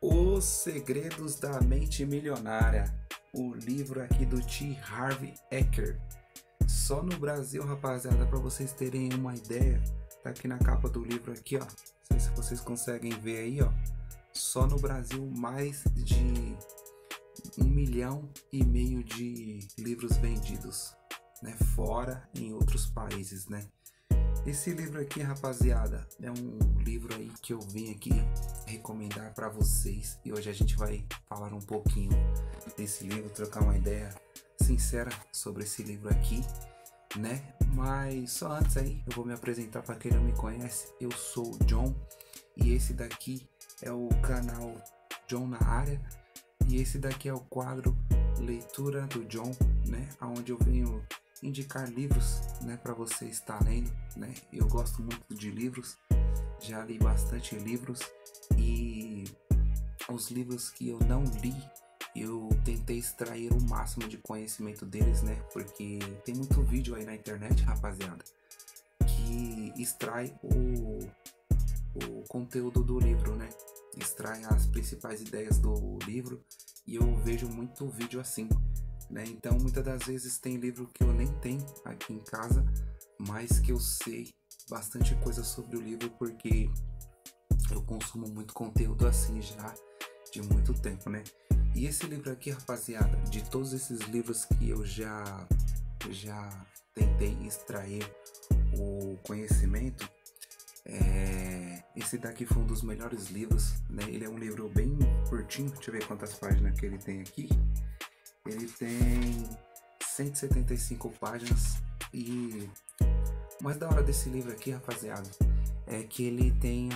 Os Segredos da Mente Milionária, o livro aqui do T. Harv Eker. Só no Brasil, rapaziada, para vocês terem uma ideia, tá aqui na capa do livro aqui, ó. Não sei se vocês conseguem ver aí, ó. Só no Brasil mais de 1,5 milhão de livros vendidos, né? Fora em outros países, né? Esse livro aqui, rapaziada, é um livro aí que eu vim aqui recomendar para vocês, e hoje a gente vai falar um pouquinho desse livro, trocar uma ideia sincera sobre esse livro aqui, né? Mas só antes aí, eu vou me apresentar para quem não me conhece. Eu sou o John e esse daqui é o canal John na Área, e esse daqui é o quadro Leitura do John, né? Onde eu venho indicar livros, né, para você estar lendo, né? Eu gosto muito de livros, já li bastante livros, e os livros que eu não li, eu tentei extrair o máximo de conhecimento deles, né? Porque tem muito vídeo aí na internet, rapaziada, que extrai o conteúdo do livro, né? Extrai as principais ideias do livro, e eu vejo muito vídeo assim, né? Então muitas das vezes tem livro que eu nem tenho aqui em casa, mas que eu sei bastante coisa sobre o livro, porque eu consumo muito conteúdo assim já de muito tempo, né? E esse livro aqui, rapaziada, de todos esses livros que eu já tentei extrair o conhecimento, esse daqui foi um dos melhores livros, né? Ele é um livro bem curtinho, deixa eu ver quantas páginas que ele tem aqui. Ele tem 175 páginas, e o mais da hora desse livro aqui, rapaziada, é que ele tem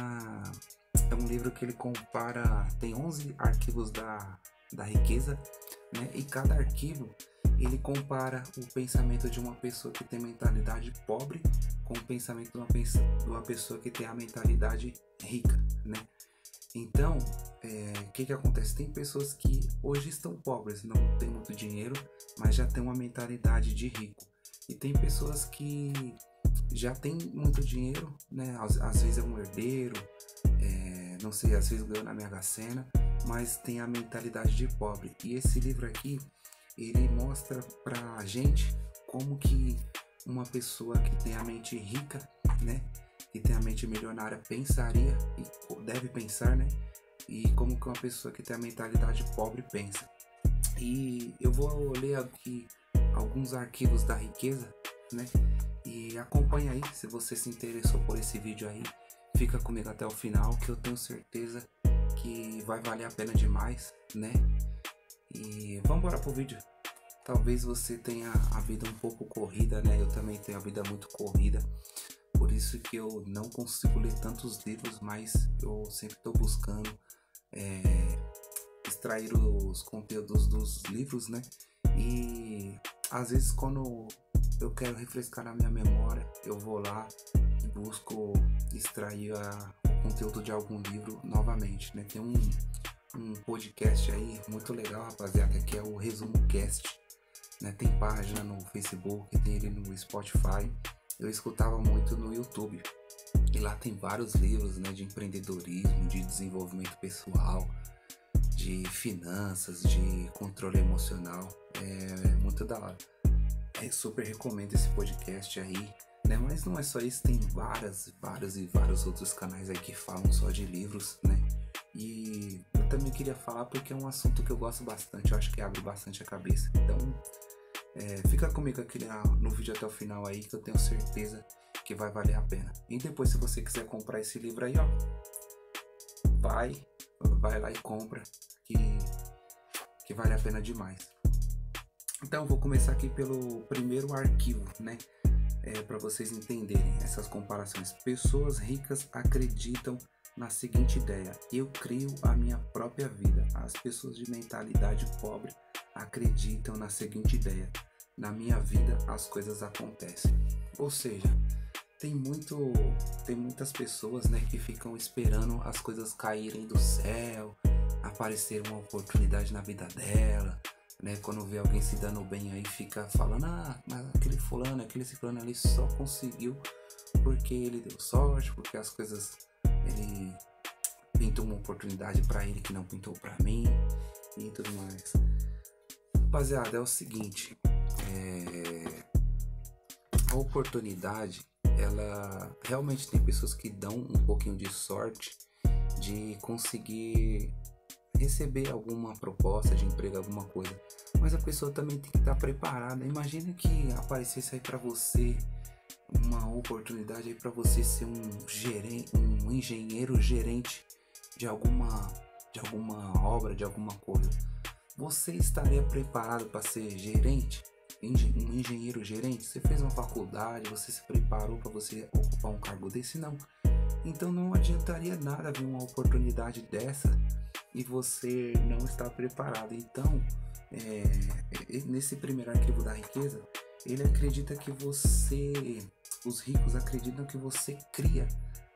é um livro que ele compara, tem 11 arquivos da riqueza, né? E cada arquivo ele compara o pensamento de uma pessoa que tem mentalidade pobre com o pensamento de uma pessoa que tem a mentalidade rica, né? Então, o que acontece? Tem pessoas que hoje estão pobres, não tem muito dinheiro, mas já tem uma mentalidade de rico. E tem pessoas que já tem muito dinheiro, né? Às vezes é um herdeiro, não sei, às vezes ganhou na Mega Sena, mas tem a mentalidade de pobre. E esse livro aqui, ele mostra pra gente como que uma pessoa que tem a mente rica, né, que tem a mente milionária, pensaria e deve pensar, né? E como que uma pessoa que tem a mentalidade pobre pensa. E eu vou ler aqui alguns arquivos da riqueza, né? E acompanha aí, se você se interessou por esse vídeo aí, fica comigo até o final, que eu tenho certeza que vai valer a pena demais, né? E vamos embora pro vídeo. Talvez você tenha a vida um pouco corrida, né? Eu também tenho a vida muito corrida, por isso que eu não consigo ler tantos livros, mas eu sempre estou buscando extrair os conteúdos dos livros, né? E às vezes quando eu quero refrescar na minha memória, eu vou lá e busco extrair o conteúdo de algum livro novamente, né? Tem um podcast aí muito legal, rapaziada, que é o Resumo Cast, né? Tem página no Facebook, tem ele no Spotify. Eu escutava muito no YouTube, e lá tem vários livros, né, de empreendedorismo, de desenvolvimento pessoal, de finanças, de controle emocional. É muito da hora. Super recomendo esse podcast aí, né? Mas não é só isso, tem vários outros canais aí que falam só de livros, né? E eu também queria falar porque é um assunto que eu gosto bastante, eu acho que abre bastante a cabeça. Então fica comigo aqui no vídeo até o final aí, que eu tenho certeza que vai valer a pena. E depois, se você quiser comprar esse livro aí, ó, vai lá e compra, que vale a pena demais. Então, vou começar aqui pelo primeiro arquivo, né? Para vocês entenderem essas comparações. Pessoas ricas acreditam na seguinte ideia: eu crio a minha própria vida. As pessoas de mentalidade pobre acreditam na seguinte ideia: na minha vida as coisas acontecem. Ou seja, tem muitas pessoas, né, que ficam esperando as coisas caírem do céu, aparecer uma oportunidade na vida dela, né? Quando vê alguém se dando bem aí, fica falando: mas aquele fulano, aquele ciclano ali só conseguiu porque ele deu sorte, porque as coisas ele pintou uma oportunidade para ele que não pintou para mim e tudo mais. Rapaziada, é o seguinte, a oportunidade, ela realmente tem pessoas que dão um pouquinho de sorte de conseguir receber alguma proposta de emprego, alguma coisa, mas a pessoa também tem que estar preparada. Imagina que aparecesse aí para você uma oportunidade aí para você ser um gerente, um engenheiro gerente de alguma obra, de alguma coisa. Você estaria preparado para ser gerente? Um engenheiro gerente? Você fez uma faculdade, você se preparou para você ocupar um cargo desse? Não. Então não adiantaria nada vir uma oportunidade dessa e você não estar preparado. Então, nesse primeiro arquivo da riqueza, ele acredita que os ricos acreditam que você cria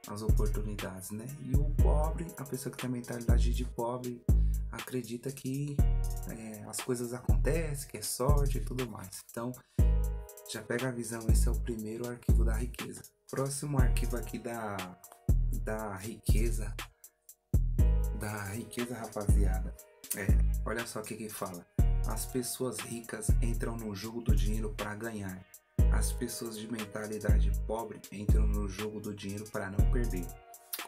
as oportunidades, né? E o pobre, a pessoa que tem a mentalidade de pobre, acredita que as coisas acontecem, que é sorte e tudo mais. Então, já pega a visão, esse é o primeiro arquivo da riqueza. Próximo arquivo aqui da riqueza, rapaziada. Olha só o que fala. As pessoas ricas entram no jogo do dinheiro para ganhar. As pessoas de mentalidade pobre entram no jogo do dinheiro para não perder.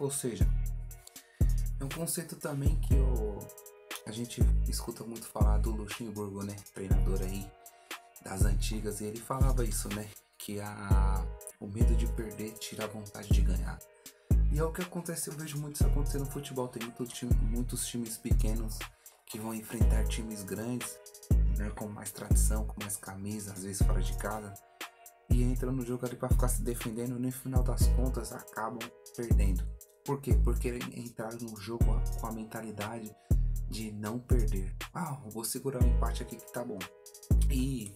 Ou seja, é um conceito também que a gente escuta muito falar do Luxemburgo, né? Treinador aí das antigas, e ele falava isso, né? Que o medo de perder tira a vontade de ganhar. E é o que acontece, eu vejo muito isso acontecer no futebol. Tem muitos times pequenos que vão enfrentar times grandes, né? Com mais tradição, com mais camisa, às vezes fora de casa, e entram no jogo ali para ficar se defendendo e no final das contas acabam perdendo. Por quê? Porque entraram no jogo com a mentalidade de não perder. Eu vou segurar o empate aqui que tá bom. E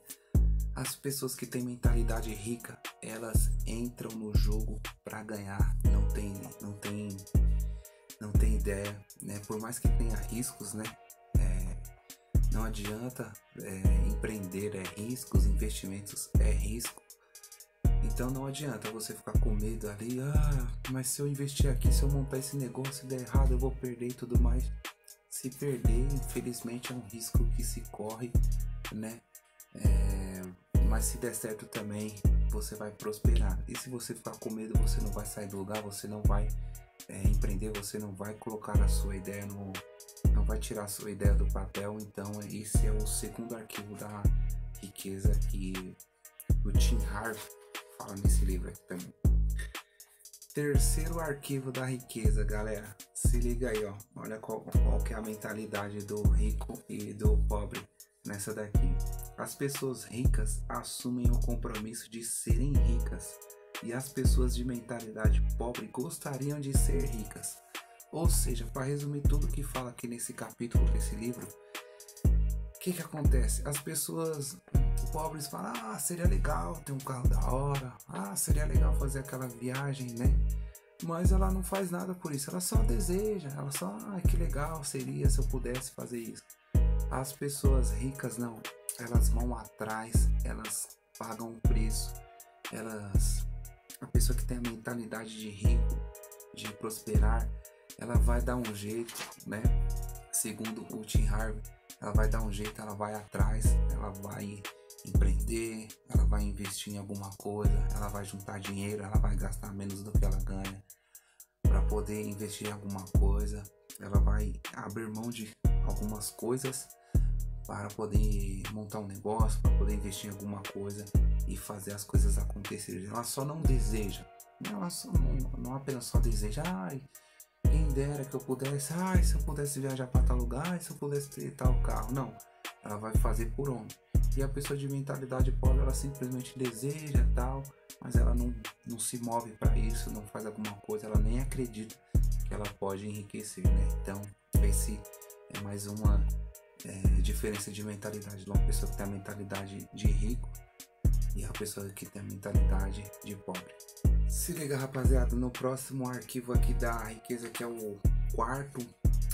as pessoas que têm mentalidade rica, elas entram no jogo para ganhar, não tem ideia, né? Por mais que tenha riscos, né? Não adianta, empreender riscos, investimentos risco. Então não adianta você ficar com medo ali, mas se eu investir aqui, se eu montar esse negócio e der errado, eu vou perder e tudo mais. Se perder, infelizmente é um risco que se corre, né? Mas se der certo também, você vai prosperar. E se você ficar com medo, você não vai sair do lugar, você não vai empreender, você não vai colocar a sua ideia não vai tirar a sua ideia do papel. Então esse é o segundo arquivo da riqueza que o Tim Harvey fala nesse livro aqui também. Terceiro arquivo da riqueza, galera. Se liga aí, ó. Olha qual que é a mentalidade do rico e do pobre nessa daqui. As pessoas ricas assumem o compromisso de serem ricas e as pessoas de mentalidade pobre gostariam de ser ricas. Ou seja, para resumir tudo que fala aqui nesse capítulo desse livro, o que acontece? As pessoas pobres falam, seria legal ter um carro da hora, seria legal fazer aquela viagem, né? Mas ela não faz nada por isso, ela só deseja, ela só, que legal seria se eu pudesse fazer isso. As pessoas ricas não, elas vão atrás, elas pagam o preço, a pessoa que tem a mentalidade de rico, de prosperar, ela vai dar um jeito, né? Segundo o Tim Harvey, ela vai dar um jeito, ela vai atrás, ela vai empreender, ela vai investir em alguma coisa, ela vai juntar dinheiro, ela vai gastar menos do que ela ganha para poder investir em alguma coisa, ela vai abrir mão de algumas coisas para poder montar um negócio, para poder investir em alguma coisa e fazer as coisas acontecerem. Ela só não deseja, ela não apenas só deseja, quem dera que eu pudesse, se eu pudesse viajar para tal lugar, se eu pudesse ter tal carro. Não, ela vai fazer por onde. E a pessoa de mentalidade pobre, ela simplesmente deseja tal, mas ela não se move para isso, não faz alguma coisa, ela nem acredita que ela pode enriquecer, né? Então, esse é mais uma diferença de mentalidade de uma pessoa que tem a mentalidade de rico e a pessoa que tem a mentalidade de pobre. Se liga, rapaziada, no próximo arquivo aqui da riqueza, que é o quarto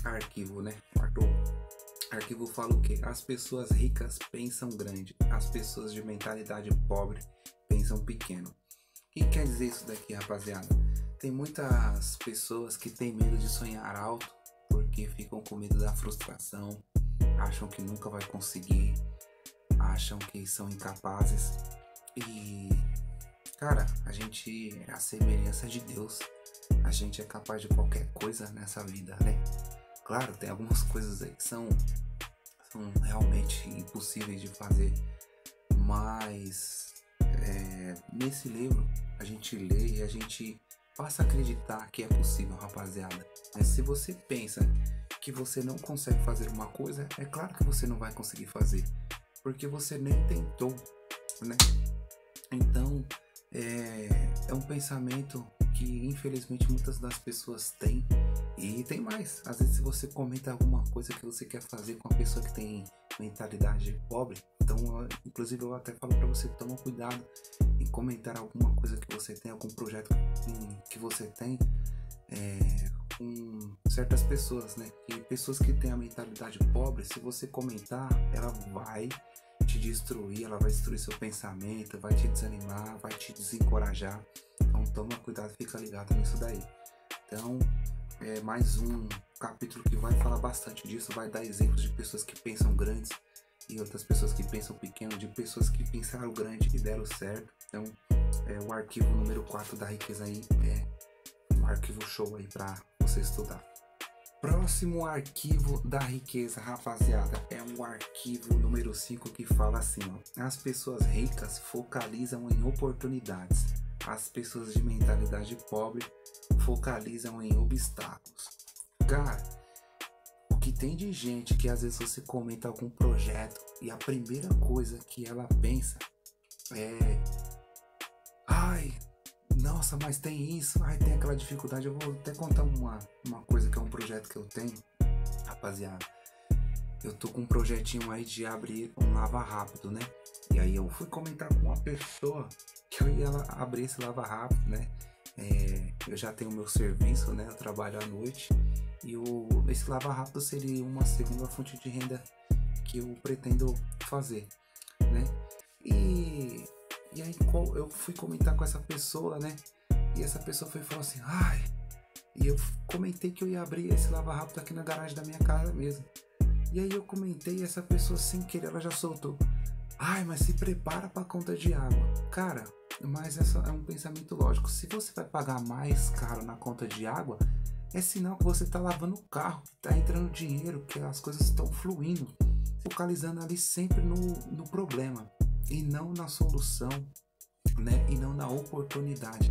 arquivo, né? Quarto arquivo fala o quê? As pessoas ricas pensam grande, as pessoas de mentalidade pobre pensam pequeno. O que quer dizer isso daqui, rapaziada? Tem muitas pessoas que têm medo de sonhar alto porque ficam com medo da frustração, acham que nunca vai conseguir, acham que são incapazes. E, cara, a gente é a semelhança de Deus. A gente é capaz de qualquer coisa nessa vida, né? Claro, tem algumas coisas aí que são realmente impossíveis de fazer, mas nesse livro a gente lê e a gente passa a acreditar que é possível, rapaziada. Mas se você pensa que você não consegue fazer uma coisa, é claro que você não vai conseguir fazer, porque você nem tentou, né? Então é um pensamento que infelizmente muitas das pessoas têm. E tem mais, às vezes se você comenta alguma coisa que você quer fazer com a pessoa que tem mentalidade pobre, então inclusive eu até falo para você, toma cuidado em comentar alguma coisa que você tem, algum projeto que você tem com certas pessoas, né? E pessoas que têm a mentalidade pobre, se você comentar, ela vai te destruir, ela vai destruir seu pensamento, vai te desanimar, vai te desencorajar. Então toma cuidado, fica ligado nisso daí. Então é mais um capítulo que vai falar bastante disso, vai dar exemplos de pessoas que pensam grandes e outras pessoas que pensam pequeno, de pessoas que pensaram grande e deram certo. Então o arquivo número 4 da riqueza aí é um arquivo show aí para você estudar. Próximo arquivo da riqueza, rapaziada, é um arquivo número 5 que fala assim, ó: as pessoas ricas focalizam em oportunidades, as pessoas de mentalidade pobre focalizam em obstáculos. Cara, o que tem de gente que às vezes você comenta algum projeto e a primeira coisa que ela pensa é: ai, nossa, mas tem isso, ai, tem aquela dificuldade. Eu vou até contar uma coisa que é um projeto que eu tenho, rapaziada. Eu tô com um projetinho aí de abrir um lava rápido, né? E aí eu fui comentar com uma pessoa que eu ia abrir esse lava rápido, né? Eu já tenho meu serviço, né? Eu trabalho à noite e esse lava rápido seria uma segunda fonte de renda que eu pretendo fazer, né? E aí eu fui comentar com essa pessoa, né? E essa pessoa foi e falou assim: ai, e eu comentei que eu ia abrir esse lava rápido aqui na garagem da minha casa mesmo. E aí eu comentei e essa pessoa sem querer ela já soltou: ai, mas se prepara para conta de água. Cara, mas essa é um pensamento lógico. Se você vai pagar mais caro na conta de água, é sinal que você está lavando o carro, que está entrando dinheiro, que as coisas estão fluindo, focalizando ali sempre no problema e não na solução, né? E não na oportunidade.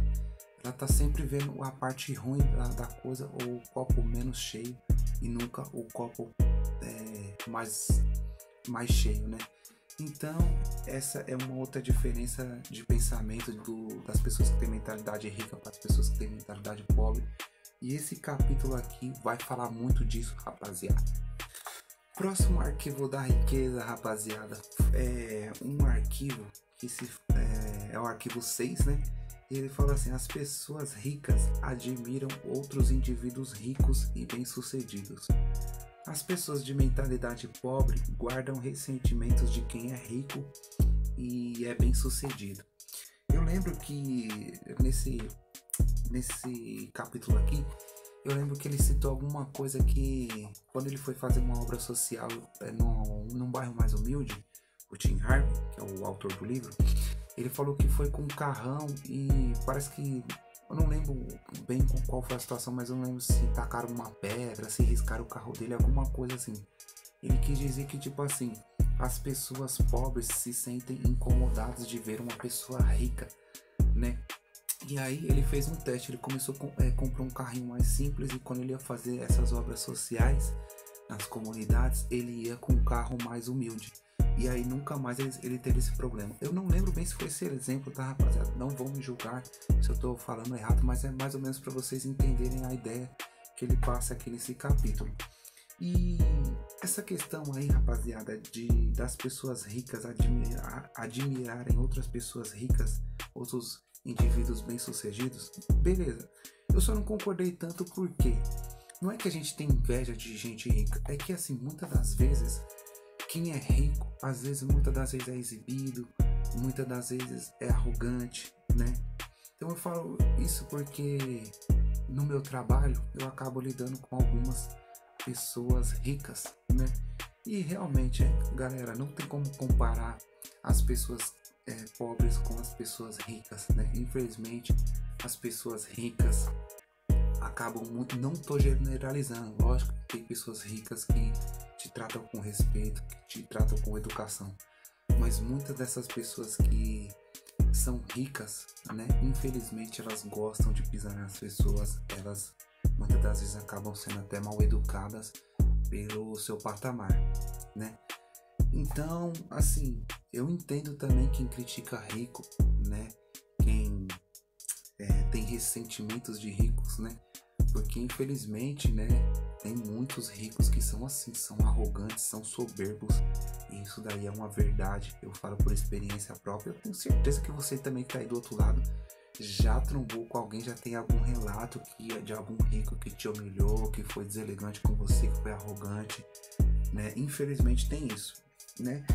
Ela tá sempre vendo a parte ruim da coisa, ou o copo menos cheio e nunca o copo mais cheio, né? Então essa é uma outra diferença de pensamento das pessoas que têm mentalidade rica para as pessoas que têm mentalidade pobre. E esse capítulo aqui vai falar muito disso, rapaziada. Próximo arquivo da riqueza, rapaziada, é um arquivo que é o arquivo 6, né? E ele fala assim: as pessoas ricas admiram outros indivíduos ricos e bem-sucedidos. As pessoas de mentalidade pobre guardam ressentimentos de quem é rico e é bem-sucedido. Eu lembro que nesse capítulo aqui, eu lembro que ele citou alguma coisa que, quando ele foi fazer uma obra social num bairro mais humilde, o Tim Harvey, que é o autor do livro, ele falou que foi com um carrão e parece que, eu não lembro bem qual foi a situação, mas eu não lembro se tacaram uma pedra, se riscaram o carro dele, alguma coisa assim. Ele quis dizer que, tipo assim, as pessoas pobres se sentem incomodadas de ver uma pessoa rica, né? E aí ele fez um teste, ele começou a comprar um carrinho mais simples, e quando ele ia fazer essas obras sociais nas comunidades, ele ia com um carro mais humilde. E aí nunca mais ele teve esse problema. Eu não lembro bem se foi esse exemplo, tá, rapaziada? Não vão me julgar se eu tô falando errado, mas é mais ou menos para vocês entenderem a ideia que ele passa aqui nesse capítulo. E essa questão aí, rapaziada, das pessoas ricas admirarem outras pessoas ricas, outros indivíduos bem-sucedidos, beleza. Eu só não concordei tanto porque não é que a gente tem inveja de gente rica, é que assim, muitas das vezes quem é rico, muitas das vezes é exibido, muitas das vezes é arrogante, né? Então eu falo isso porque no meu trabalho eu acabo lidando com algumas pessoas ricas, né? E realmente, galera, não tem como comparar as pessoas pobres com as pessoas ricas, né? Infelizmente, as pessoas ricas acabam muito, não tô generalizando, lógico que tem pessoas ricas que te tratam com respeito, que te tratam com educação, mas muitas dessas pessoas que são ricas, né, infelizmente elas gostam de pisar nas pessoas, elas muitas das vezes acabam sendo até mal educadas pelo seu patamar, né? Então, assim, eu entendo também quem critica rico, né? Quem tem ressentimentos de ricos, né? Porque infelizmente, né, tem muitos ricos que são assim, são arrogantes, são soberbos. E isso daí é uma verdade, eu falo por experiência própria. Eu tenho certeza que você também que tá aí do outro lado já trombou com alguém, já tem algum relato de algum rico que te humilhou, que foi deselegante com você, que foi arrogante, né? Infelizmente tem isso, né?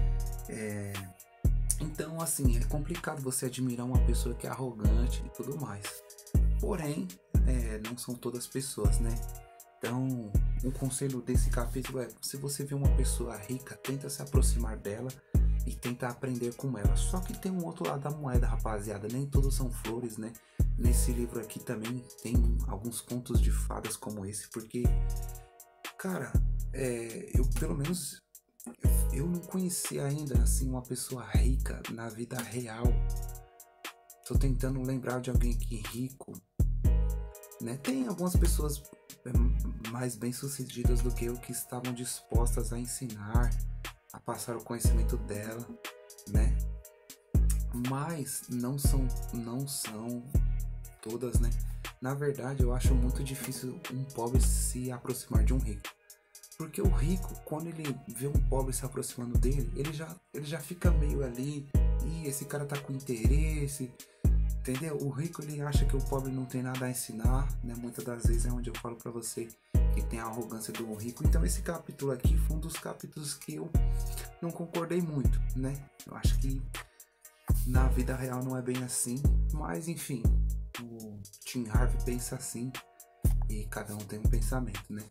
Então, assim, é complicado você admirar uma pessoa que é arrogante e tudo mais. Porém, não são todas pessoas, né? Então, um conselho desse capítulo é: se você vê uma pessoa rica, tenta se aproximar dela e tenta aprender com ela. Só que tem um outro lado da moeda, rapaziada. Nem todos são flores, né? Nesse livro aqui também tem alguns contos de fadas como esse, porque, cara, eu pelo menos eu não conheci ainda assim uma pessoa rica na vida real. Tô tentando lembrar de alguém aqui rico, né? Tem algumas pessoas mais bem-sucedidas do que eu que estavam dispostas a ensinar, a passar o conhecimento dela, né? Mas não são todas, né? Na verdade, eu acho muito difícil um pobre se aproximar de um rico. Porque o rico, quando ele vê um pobre se aproximando dele, ele já fica meio ali, e esse cara tá com interesse, entendeu? O rico, ele acha que o pobre não tem nada a ensinar, né? Muitas das vezes é onde eu falo pra você que tem a arrogância do rico. Então esse capítulo aqui foi um dos capítulos que eu não concordei muito, né? Eu acho que na vida real não é bem assim, mas enfim, o Tim Harvey pensa assim e cada um tem um pensamento, né?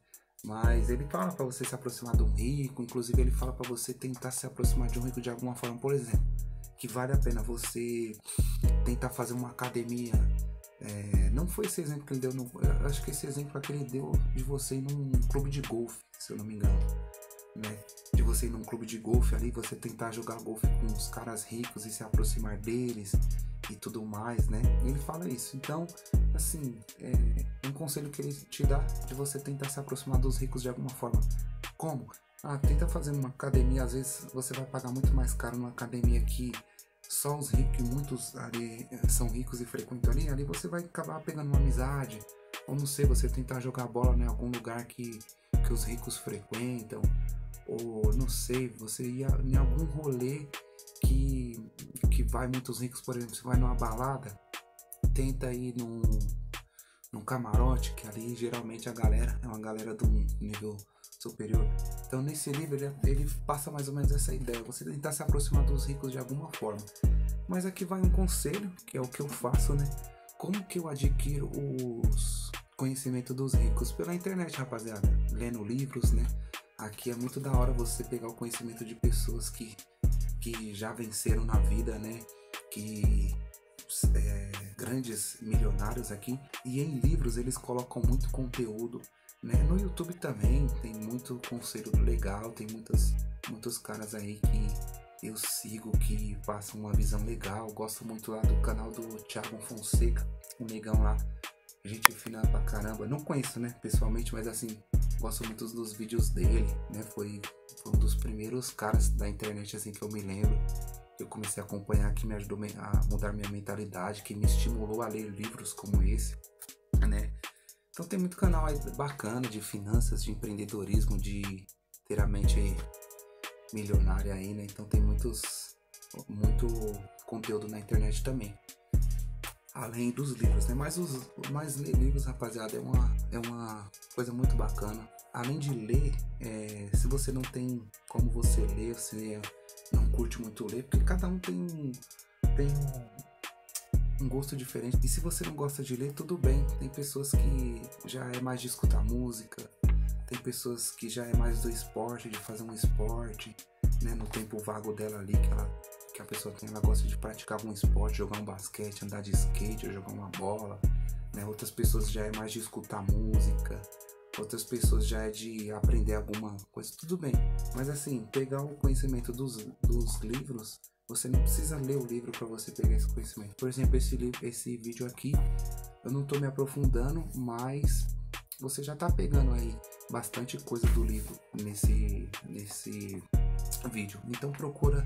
Mas ele fala pra você se aproximar de um rico, inclusive ele fala pra você tentar se aproximar de um rico de alguma forma, por exemplo, que vale a pena você tentar fazer uma academia. Não foi esse exemplo que ele deu, eu acho que esse exemplo é que ele deu de você ir num clube de golfe, se eu não me engano, né? De você ir num clube de golfe ali, você tentar jogar golfe com os caras ricos e se aproximar deles e tudo mais, né? Ele fala isso. Então, assim, um conselho que ele te dá de você tentar se aproximar dos ricos de alguma forma. Como? Tenta fazer uma academia. Às vezes você vai pagar muito mais caro numa academia que só os ricos e muitos ali são ricos e frequentam ali você vai acabar pegando uma amizade. Ou não sei, você tentar jogar bola em algum lugar que os ricos frequentam. Ou não sei, você ia em algum rolê que vai muitos ricos, por exemplo, você vai numa balada, tenta ir num camarote, que ali geralmente a galera é uma galera de um nível superior. Então nesse livro ele passa mais ou menos essa ideia, você tentar se aproximar dos ricos de alguma forma. Mas aqui vai um conselho, que é o que eu faço, né? Como que eu adquiro os conhecimentos dos ricos? Pela internet, rapaziada, lendo livros, né? Aqui é muito da hora você pegar o conhecimento de pessoas que já venceram na vida, né? Que grandes milionários aqui. E em livros eles colocam muito conteúdo, né? No YouTube também tem muito conselho legal, tem muitos caras aí que eu sigo que passam uma visão legal. Gosto muito lá do canal do Thiago Fonseca, o negão lá, gente fina pra caramba. Não conheço, né, pessoalmente, mas assim, gosto muito dos vídeos dele, né? Foi um dos primeiros caras da internet assim que eu me lembro. Eu comecei a acompanhar, que me ajudou a mudar minha mentalidade, que me estimulou a ler livros como esse, né? Então tem muito canal aí bacana de finanças, de empreendedorismo, de ter a mente milionária aí, né? Então tem muito conteúdo na internet também, além dos livros, né? Mas ler livros, rapaziada, é uma coisa muito bacana. Além de ler, se você não tem como você ler, você não curte muito ler, porque cada um tem um gosto diferente. E se você não gosta de ler, tudo bem. Tem pessoas que já é mais de escutar música, tem pessoas que já é mais do esporte, de fazer um esporte, né? No tempo vago dela ali que a pessoa tem, ela gosta de praticar algum esporte, jogar um basquete, andar de skate, ou jogar uma bola, né? Outras pessoas já é mais de escutar música, outras pessoas já é de aprender alguma coisa, tudo bem. Mas assim, pegar o conhecimento dos livros, você não precisa ler o livro para você pegar esse conhecimento. Por exemplo, esse vídeo aqui, eu não tô me aprofundando, mas você já tá pegando aí bastante coisa do livro nesse vídeo. Então procura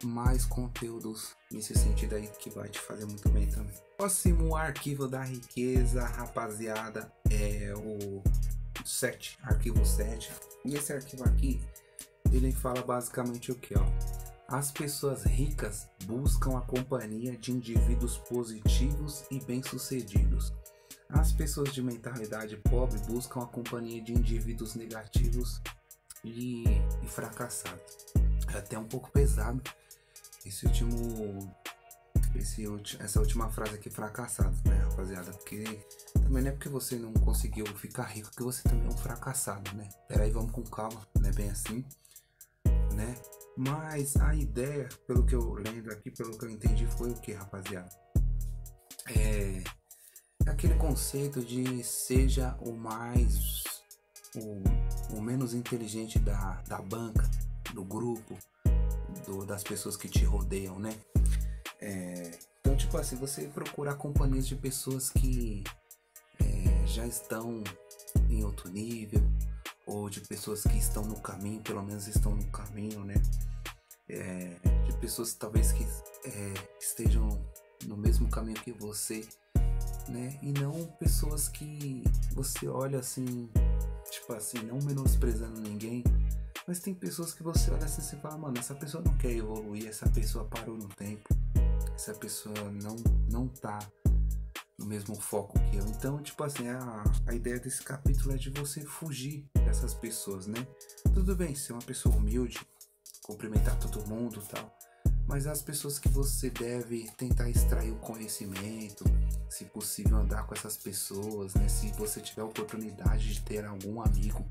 mais conteúdos nesse sentido aí que vai te fazer muito bem também. Próximo arquivo da riqueza, rapaziada, é o 7, arquivo 7. E esse arquivo aqui, ele fala basicamente o que, ó? As pessoas ricas buscam a companhia de indivíduos positivos e bem-sucedidos. As pessoas de mentalidade pobre buscam a companhia de indivíduos negativos e fracassados. É até um pouco pesado essa última frase aqui, fracassados, né, rapaziada? Porque também não é porque você não conseguiu ficar rico que você também é um fracassado, né? Peraí, vamos com calma, não é bem assim, né? Mas a ideia, pelo que eu lendo aqui, pelo que eu entendi, foi o que, rapaziada? É aquele conceito de seja o menos inteligente da banca, do grupo, das pessoas que te rodeiam, né? Então, tipo assim, você procurar companhias de pessoas que já estão em outro nível, ou de pessoas que estão no caminho, pelo menos estão no caminho, né? De pessoas talvez que estejam no mesmo caminho que você, né? E não pessoas que você olha assim, tipo assim, não menosprezando ninguém, mas tem pessoas que você olha assim e fala, mano, essa pessoa não quer evoluir, essa pessoa parou no tempo, essa pessoa não tá no mesmo foco que eu. Então, tipo assim, a ideia desse capítulo é de você fugir dessas pessoas, né? Tudo bem ser uma pessoa humilde, cumprimentar todo mundo e tal, mas as pessoas que você deve tentar extrair o conhecimento, se possível andar com essas pessoas, né? Se você tiver a oportunidade de ter algum amigo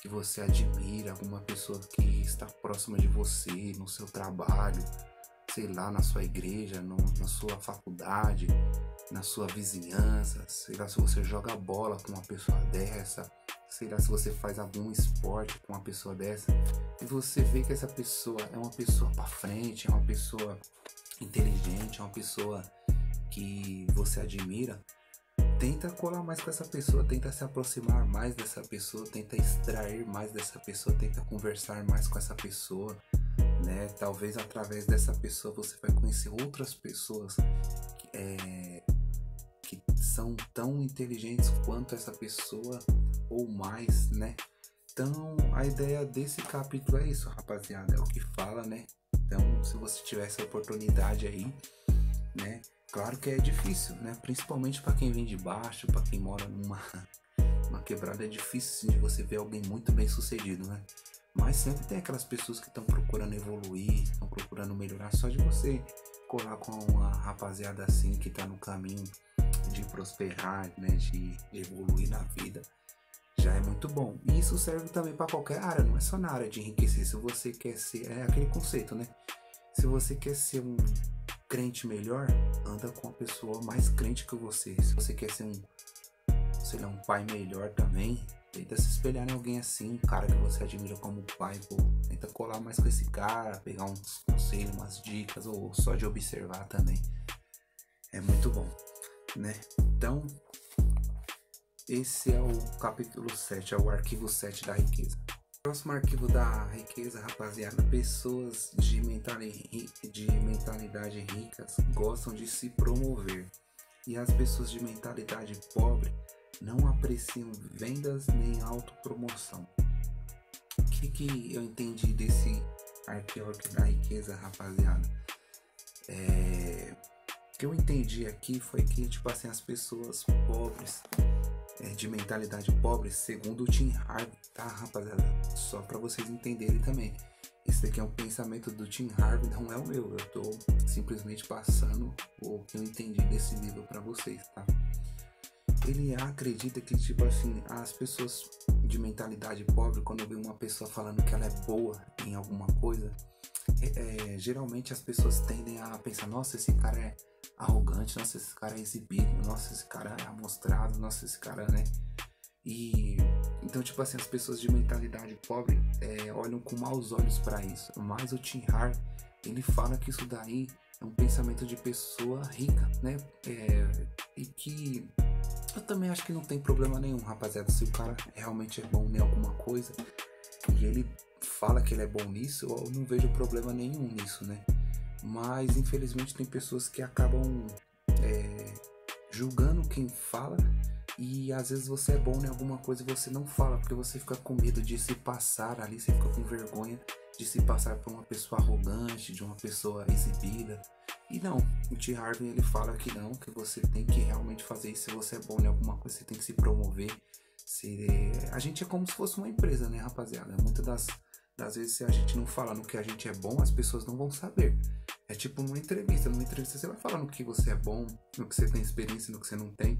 que você admira, alguma pessoa que está próxima de você, no seu trabalho, sei lá, na sua igreja, na sua faculdade, na sua vizinhança, sei lá, se você joga bola com uma pessoa dessa, sei lá, se você faz algum esporte com uma pessoa dessa, e você vê que essa pessoa é uma pessoa pra frente, é uma pessoa inteligente, é uma pessoa que você admira, tenta colar mais com essa pessoa, tenta se aproximar mais dessa pessoa, tenta extrair mais dessa pessoa, tenta conversar mais com essa pessoa, né? Talvez através dessa pessoa você vai conhecer outras pessoas que são tão inteligentes quanto essa pessoa ou mais, né? Então a ideia desse capítulo é isso, rapaziada, é o que fala, né? Então se você tiver essa oportunidade aí, né? Claro que é difícil, né? Principalmente para quem vem de baixo, para quem mora numa quebrada, é difícil de você ver alguém muito bem sucedido, né? Mas sempre tem aquelas pessoas que estão procurando evoluir, estão procurando melhorar. Só de você colar com uma rapaziada assim que tá no caminho de prosperar, né? De evoluir na vida, já é muito bom. E isso serve também para qualquer área, não é só na área de enriquecer. Se você quer ser, é aquele conceito, né? Se você quer ser um crente melhor, anda com a pessoa mais crente que você. Se você quer ser sei lá, um pai melhor também, tenta se espelhar em alguém assim, um cara que você admira como pai, pô. Tenta colar mais com esse cara, pegar uns conselhos, umas dicas, ou só de observar também. É muito bom, né? Então, esse é o capítulo 7, é o arquivo 7 da riqueza. Próximo arquivo da riqueza, rapaziada, pessoas de mentalidade ricas gostam de se promover, e as pessoas de mentalidade pobre não apreciam vendas nem autopromoção. O que eu entendi desse arquivo aqui da riqueza, rapaziada? O que eu entendi aqui foi que, tipo assim, as pessoas pobres, de mentalidade pobre, segundo o Tim Harvey, tá, rapaziada? Só para vocês entenderem também. esse aqui é um pensamento do Tim Harvey, não é o meu. Eu tô simplesmente passando o que eu entendi desse livro para vocês, tá? Ele acredita que, tipo assim, as pessoas de mentalidade pobre, quando eu vejo uma pessoa falando que ela é boa em alguma coisa, geralmente as pessoas tendem a pensar: nossa, esse cara é arrogante, nossa, esse cara é exibido, nossa, esse cara é amostrado, nossa, esse cara, né? E então, tipo assim, as pessoas de mentalidade pobre olham com maus olhos para isso. Mas o Tim Harvey, ele fala que isso daí é um pensamento de pessoa rica, né? E que eu também acho que não tem problema nenhum, rapaziada. Se o cara realmente é bom em alguma coisa e ele fala que ele é bom nisso, eu não vejo problema nenhum nisso, né? Mas infelizmente tem pessoas que acabam julgando quem fala. E às vezes você é bom em alguma coisa e você não fala, porque você fica com medo de se passar ali, você fica com vergonha de se passar por uma pessoa arrogante, de uma pessoa exibida. E não, o T. Harvey, ele fala que não, que você tem que realmente fazer isso. Se você é bom em alguma coisa, você tem que se promover. A gente é como se fosse uma empresa, né, rapaziada? Muitas das vezes, se a gente não falar no que a gente é bom, as pessoas não vão saber. É tipo numa entrevista você vai falar no que você é bom, no que você tem experiência, no que você não tem,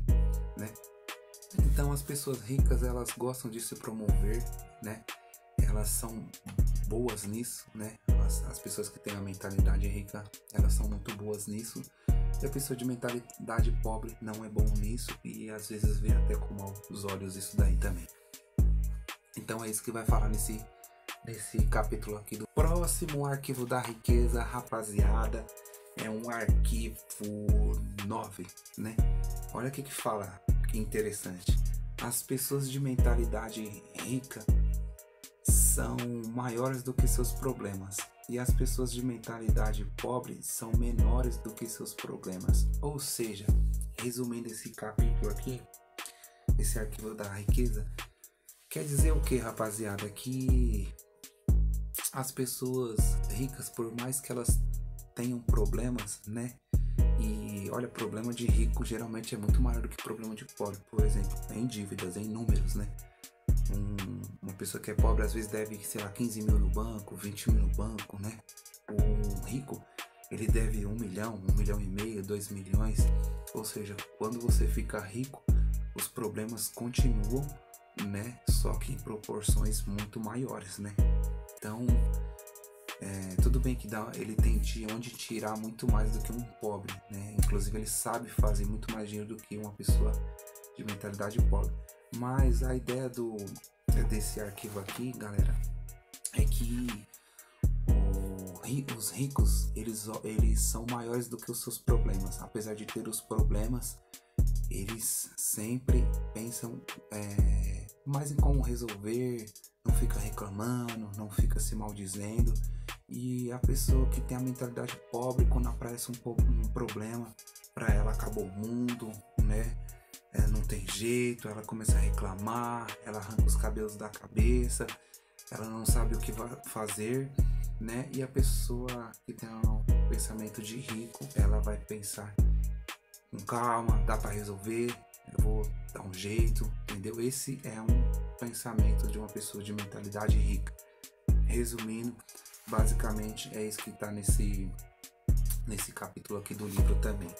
né? Então as pessoas ricas, elas gostam de se promover, né? Elas são boas nisso, né? As pessoas que têm a mentalidade rica, elas são muito boas nisso. E a pessoa de mentalidade pobre não é bom nisso e às vezes vê até com maus olhos isso daí também. Então é isso que vai falar nesse capítulo aqui do próximo arquivo da riqueza, rapaziada. É um arquivo 9, né? Olha o que fala. Que interessante. As pessoas de mentalidade rica são maiores do que seus problemas e as pessoas de mentalidade pobre são menores do que seus problemas. Ou seja, resumindo esse capítulo aqui, esse arquivo da riqueza, quer dizer o que, rapaziada? Que as pessoas ricas, por mais que elas tenham problemas, né? E olha, problema de rico geralmente é muito maior do que problema de pobre. Por exemplo, em dívidas, em números, né? Uma pessoa que é pobre às vezes deve, sei lá, 15 mil no banco, 20 mil no banco, né? O rico, ele deve 1 milhão, 1 milhão e meio, 2 milhões. Ou seja, quando você fica rico, os problemas continuam, né? Só que em proporções muito maiores, né? Então, tudo bem que ele tem de onde tirar muito mais do que um pobre, né? Inclusive ele sabe fazer muito mais dinheiro do que uma pessoa de mentalidade pobre. Mas a ideia desse arquivo aqui, galera, é que os ricos, eles são maiores do que os seus problemas. Apesar de ter os problemas, eles sempre pensam mais em como resolver, não fica reclamando, não fica se maldizendo. E a pessoa que tem a mentalidade pobre, quando aparece um problema, para ela acabou o mundo, né? Não tem jeito, ela começa a reclamar, ela arranca os cabelos da cabeça, ela não sabe o que vai fazer, né? E a pessoa que tem um pensamento de rico, ela vai pensar com calma, dá para resolver, eu vou dar um jeito, entendeu? Esse é um pensamento de uma pessoa de mentalidade rica. Resumindo, basicamente é isso que está nesse capítulo aqui do livro também.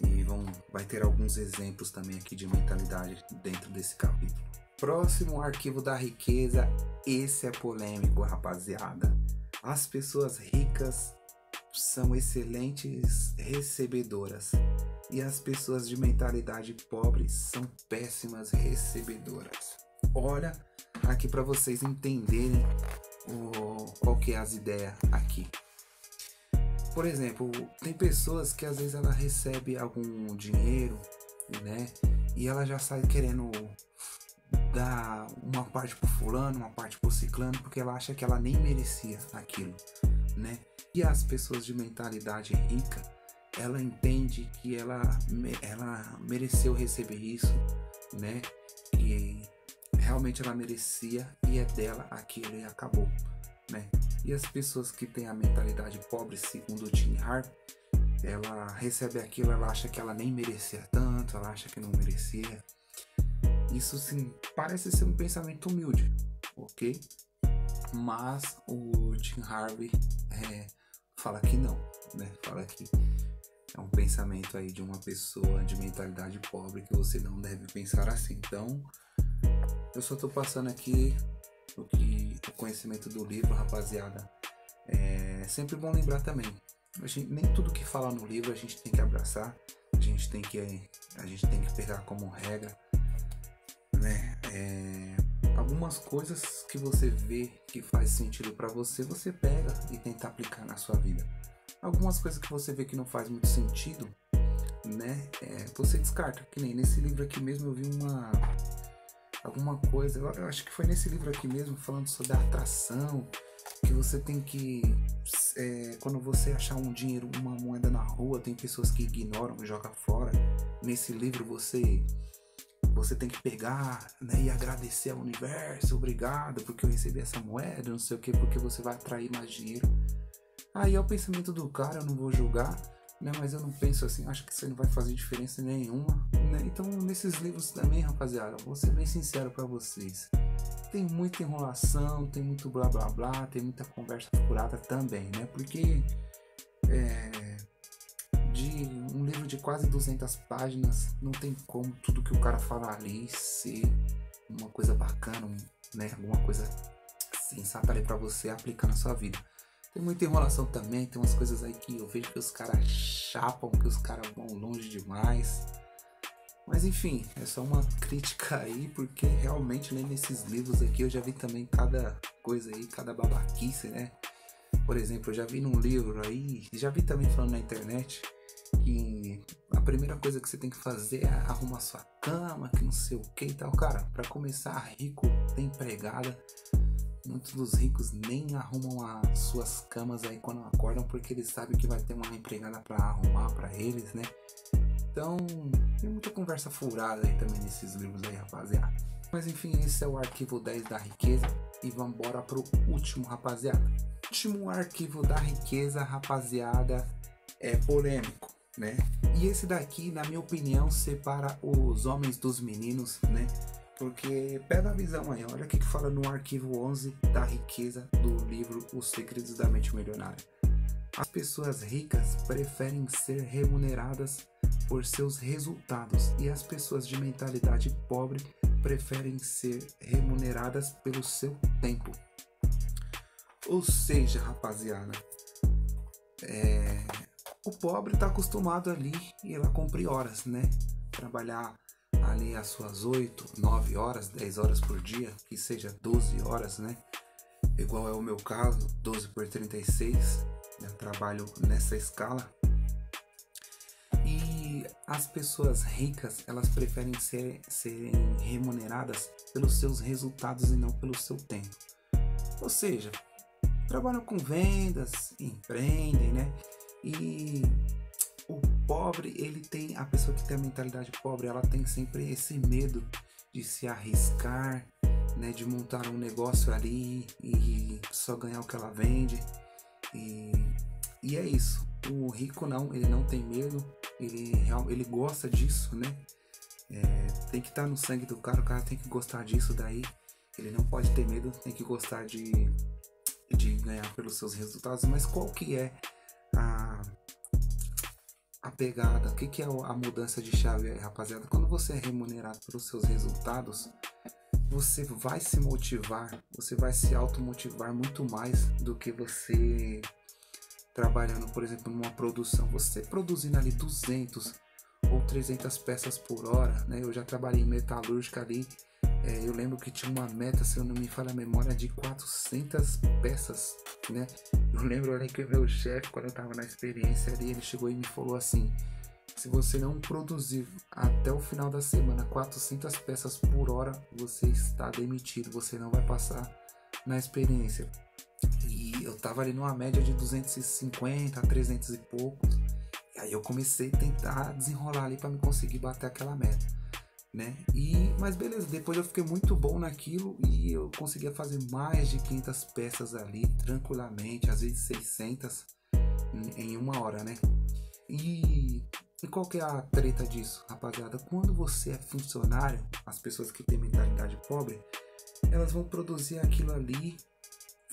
E vai ter alguns exemplos também aqui de mentalidade dentro desse capítulo. Próximo arquivo da riqueza, esse é polêmico, rapaziada. As pessoas ricas são excelentes recebedoras e as pessoas de mentalidade pobre são péssimas recebedoras. Olha aqui para vocês entenderem qual que é as ideias aqui. Por exemplo, tem pessoas que às vezes ela recebe algum dinheiro, né? E ela já sai querendo dar uma parte pro fulano, uma parte pro ciclano, porque ela acha que ela nem merecia aquilo, né? E as pessoas de mentalidade rica, ela entende que ela mereceu receber isso, né? E realmente ela merecia e é dela aquilo e acabou, né? E as pessoas que têm a mentalidade pobre, segundo o Tim Harvey, ela recebe aquilo, ela acha que ela nem merecia tanto, ela acha que não merecia. Isso sim, parece ser um pensamento humilde, ok? Mas o Tim Harvey fala que não, né? Fala que é um pensamento aí de uma pessoa de mentalidade pobre, que você não deve pensar assim. Então, eu só tô passando aqui o conhecimento do livro, rapaziada. É sempre bom lembrar também. Nem tudo que fala no livro a gente tem que abraçar, a gente tem que pegar como regra, né? Algumas coisas que você vê que faz sentido para você, você pega e tenta aplicar na sua vida. Algumas coisas que você vê que não faz muito sentido, né? Você descarta. Que nem nesse livro aqui mesmo eu vi alguma coisa, eu acho que foi nesse livro aqui mesmo, falando sobre a atração, que você tem que, quando você achar um dinheiro, uma moeda na rua, tem pessoas que ignoram e jogam fora. Nesse livro você tem que pegar, né, e agradecer ao universo, obrigado porque eu recebi essa moeda, não sei o que, porque você vai atrair mais dinheiro. Aí é o pensamento do cara, eu não vou julgar, né, mas eu não penso assim, acho que isso não vai fazer diferença nenhuma, né? Então nesses livros também, rapaziada, vou ser bem sincero pra vocês, tem muita enrolação, tem muito blá blá blá, tem muita conversa furada também, né? Porque de um livro de quase 200 páginas, não tem como tudo que o cara fala ali ser uma coisa bacana, né? Alguma coisa sensata ali pra você aplicar na sua vida. Tem muita enrolação também, tem umas coisas aí que eu vejo que os caras chapam, que os caras vão longe demais. Mas enfim, é só uma crítica aí, porque realmente lendo esses livros aqui eu já vi também cada coisa aí, cada babaquice, né? Por exemplo, eu já vi num livro aí, já vi também falando na internet, que a primeira coisa que você tem que fazer é arrumar sua cama, que não sei o que e tal. Cara, pra começar, rico tem empregada. Muitos dos ricos nem arrumam as suas camas aí quando acordam, porque eles sabem que vai ter uma empregada pra arrumar pra eles, né? Então, tem muita conversa furada aí também nesses livros aí, rapaziada. Mas enfim, esse é o arquivo 10 da riqueza. E vambora pro último, rapaziada. O último arquivo da riqueza, rapaziada, é polêmico, né? E esse daqui, na minha opinião, separa os homens dos meninos, né? Porque pega a visão aí, olha o que fala no arquivo 11 da riqueza do livro Os Segredos da Mente Milionária. As pessoas ricas preferem ser remuneradas por seus resultados e as pessoas de mentalidade pobre preferem ser remuneradas pelo seu tempo. Ou seja, rapaziada, o pobre está acostumado ali e ela cumprir horas, né? Trabalhar ali as suas 8, 9 horas, 10 horas por dia, que seja 12 horas, né? Igual é o meu caso, 12 por 36, eu trabalho nessa escala. E as pessoas ricas, elas preferem serem remuneradas pelos seus resultados e não pelo seu tempo. Ou seja, trabalham com vendas, empreendem, né? E o pobre, a pessoa que tem a mentalidade pobre, ela tem sempre esse medo de se arriscar, né? De montar um negócio ali e só ganhar o que ela vende. E é isso. O rico não, ele não tem medo, ele gosta disso, né? Tem que estar no sangue do cara, o cara tem que gostar disso daí. Ele não pode ter medo, tem que gostar de ganhar pelos seus resultados. Mas qual que é a pegada? O que é a mudança de chave aí, rapaziada? Quando você é remunerado pelos seus resultados, você vai se motivar, você vai se automotivar muito mais do que você trabalhando, por exemplo, numa produção. Você produzindo ali 200 ou 300 peças por hora, né? Eu já trabalhei em metalúrgica ali, eu lembro que tinha uma meta, se eu não me falha a memória, de 400 peças, né? Eu lembro ali que o meu chefe, quando eu tava na experiência ali, ele chegou e me falou assim: se você não produzir até o final da semana 400 peças por hora, você está demitido, você não vai passar na experiência. E eu tava ali numa média de 250 a 300 e poucos. E aí eu comecei a tentar desenrolar ali para me conseguir bater aquela meta, né? Mas beleza, depois eu fiquei muito bom naquilo e eu conseguia fazer mais de 500 peças ali tranquilamente, às vezes 600 em uma hora, né? E qual que é a treta disso, rapaziada? Quando você é funcionário, as pessoas que têm mentalidade pobre, elas vão produzir aquilo ali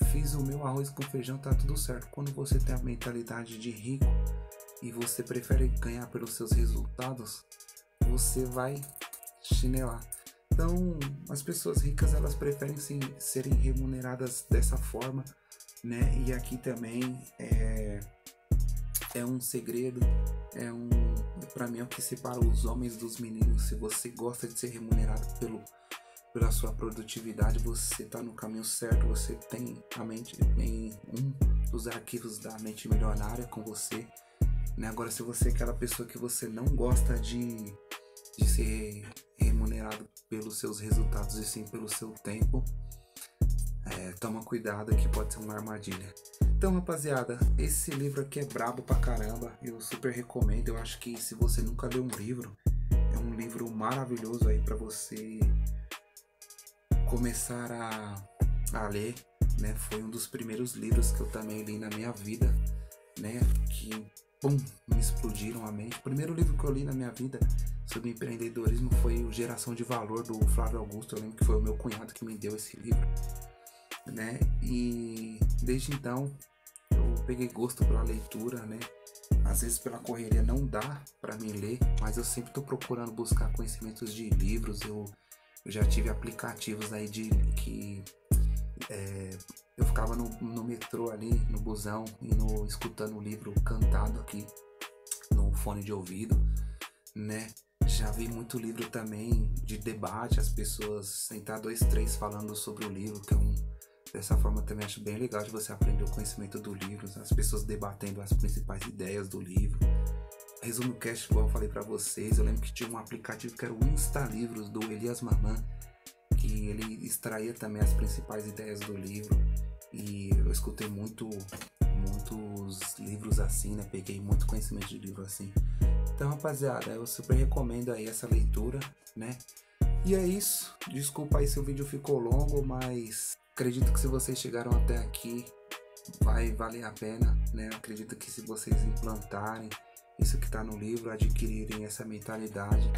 fiz o meu arroz com feijão, tá tudo certo. Quando você tem a mentalidade de rico e você prefere ganhar pelos seus resultados, você vai chinelar. Então, as pessoas ricas, elas preferem serem remuneradas dessa forma, né? E aqui também é um segredo, para mim é o que separa os homens dos meninos. Se você gosta de ser remunerado pela sua produtividade, você está no caminho certo. Você tem a mente, tem um dos arquivos da mente milionária com você, né? Agora, se você é aquela pessoa que você não gosta de ser remunerado pelos seus resultados e sim pelo seu tempo, toma cuidado que pode ser uma armadilha. Então, rapaziada, esse livro aqui é brabo pra caramba, eu super recomendo. Eu acho que se você nunca leu um livro, é um livro maravilhoso aí pra você começar a ler, né? Foi um dos primeiros livros que eu também li na minha vida, né? Que, me explodiram a mente. O primeiro livro que eu li na minha vida sobre empreendedorismo foi o Geração de Valor, do Flávio Augusto. Eu lembro que foi o meu cunhado que me deu esse livro, né? E desde então eu peguei gosto pela leitura, né? Às vezes pela correria não dá para mim ler, mas eu sempre tô procurando buscar conhecimentos de livros. Eu já tive aplicativos aí que eu ficava no metrô ali, no busão, escutando o livro cantado aqui no fone de ouvido, né? Já vi muito livro também de debate, as pessoas sentar 2, 3 falando sobre o livro, que dessa forma também acho bem legal de você aprender o conhecimento do livro, as pessoas debatendo as principais ideias do livro. Resumo Cast, igual eu falei pra vocês, eu lembro que tinha um aplicativo que era o Insta Livros, do Elias Mamã, que ele extraía também as principais ideias do livro, e eu escutei muitos livros assim, né? Peguei muito conhecimento de livro assim. Então, rapaziada, eu super recomendo aí essa leitura, né? E é isso, desculpa aí se o vídeo ficou longo, mas acredito que se vocês chegaram até aqui, vai valer a pena, né? Acredito que se vocês implantarem isso que tá no livro, adquirirem essa mentalidade,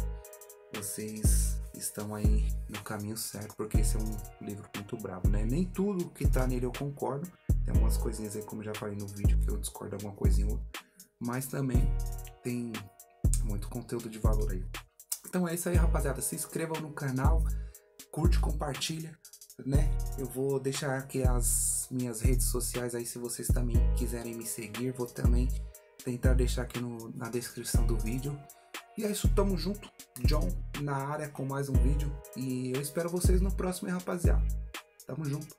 vocês estão aí no caminho certo, porque esse é um livro muito brabo, né? Nem tudo que tá nele eu concordo, tem algumas coisinhas aí, como eu já falei no vídeo, que eu discordo alguma coisinha ou outra, mas também tem muito conteúdo de valor aí. Então é isso aí, rapaziada, se inscrevam no canal, curte, compartilha, né? Eu vou deixar aqui as minhas redes sociais aí, se vocês também quiserem me seguir, vou também tentar deixar aqui na descrição do vídeo. E é isso, tamo junto, John na área com mais um vídeo, e eu espero vocês no próximo, rapaziada. Tamo junto.